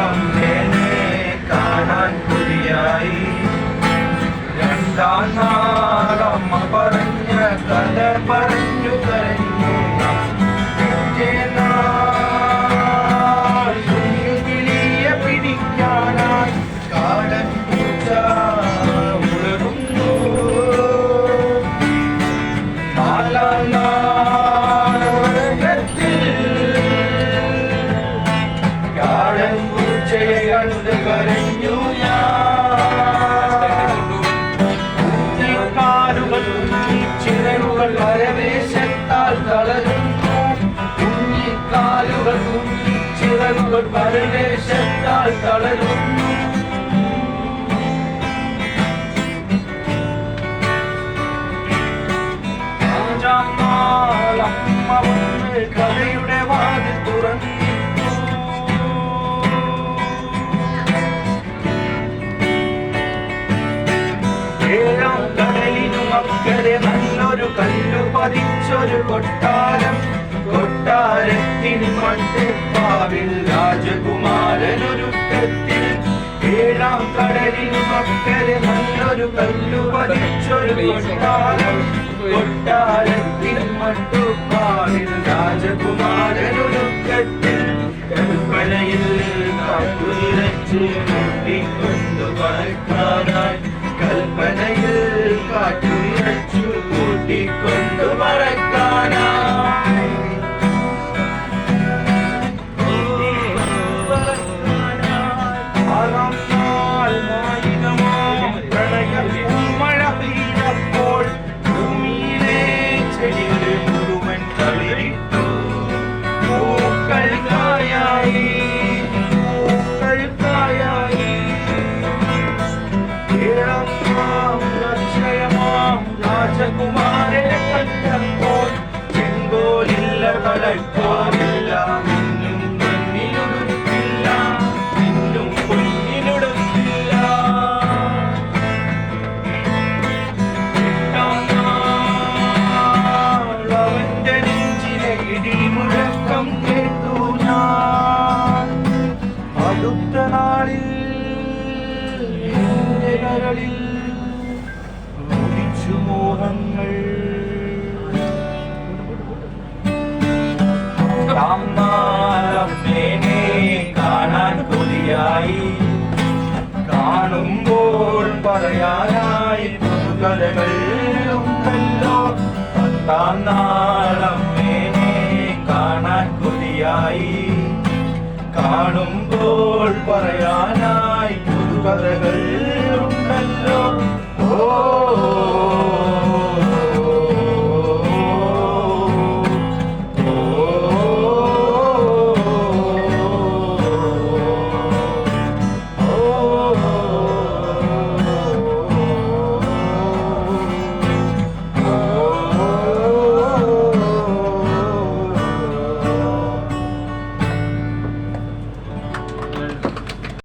അമ്മേനെ കാണാൻ കൊതിയായി. രണ്ടാം നാളമ്മ പറഞ്ഞ കഥ പറഞ്ഞു കരഞ്ഞു. കുഞ്ഞുകിളിയെ പിടിക്കാനായി കാടൻ പൂച്ച ഉണരുന്നു. നാലാം നാളത്തിൽ കാടൻ പൂച്ചയെ കണ്ട് കരഞ്ഞു ചിറകുകൾ പരവേശത്താൽ തളരുന്നു. കുഞ്ഞിക്കാലുകൾ ചിറകുകൾ പരവേശത്താൽ തളരുന്നു. അഞ്ചാം നാൾ അമ്മ വന്ന് കഥയുടെ വാതിൽ തുറന്നു. ഏഴാം കടലിനും അക്കരെ നല്ലൊരു കല്ലു പതിച്ചൊരു കൊട്ടാരം. കൊട്ടാരത്തിന് മണ്ടപ്പാവിൽ രാജകുമാരനൊരുക്കത്തിൽ. ഏഴാം കടലിനും അക്കരെ നല്ലൊരു കല്ലു പതിച്ചൊരു കൊട്ടാരം. കൊട്ടാരത്തിന് മണ്ടപ്പാവിൽ രാജകുമാരനൊരുക്കത്തിൽ. കൽപ്പനയിൽ കാറ്റുനിറച്ച് കൂട്ടിക്കൊണ്ടു പറക്കാനായി. കൽപ്പനയിൽ കാറ്റുനിറച്ചു കൂട്ടിക്കൊണ്ടു പറക്കാനായി. ആറാം നാൾ മായികമാം പ്രളയമഴ പെയ്തപ്പോൾ ഭൂമിയിലെ ചെടികൾ മുഴുവൻ തളിരിട്ടു. പൂക്കൾക്കായി പൂക്കൾക്കായി. രാജകുമാരനെ കണ്ടപ്പോൾ ചെങ്കോലില്ല കളക്കാറില്ല. മിന്നും പൊന്നിനൊടുക്കില്ല, മിന്നും പൊന്നിനൊടുക്കില്ല. എട്ടാം നാൾ അവന്റെ നെഞ്ചിലെ ഇടിമുഴക്കം കേട്ടു ഞാൻ. അടുത്ത നാളിൽ എന്റെ കരളിൽ മോഹങ്ങൾ. അമ്മേനെ കാണാൻ കൊതിയായി. കാണുമ്പോൾ പറയാനായി പുതുകഥകൾ ഉണ്ടല്ലോ. പത്താം നാൾ അമ്മേനെ കാണാൻ കൊതിയായി. കാണുമ്പോൾ പറയാനായി പുതുകഥകൾ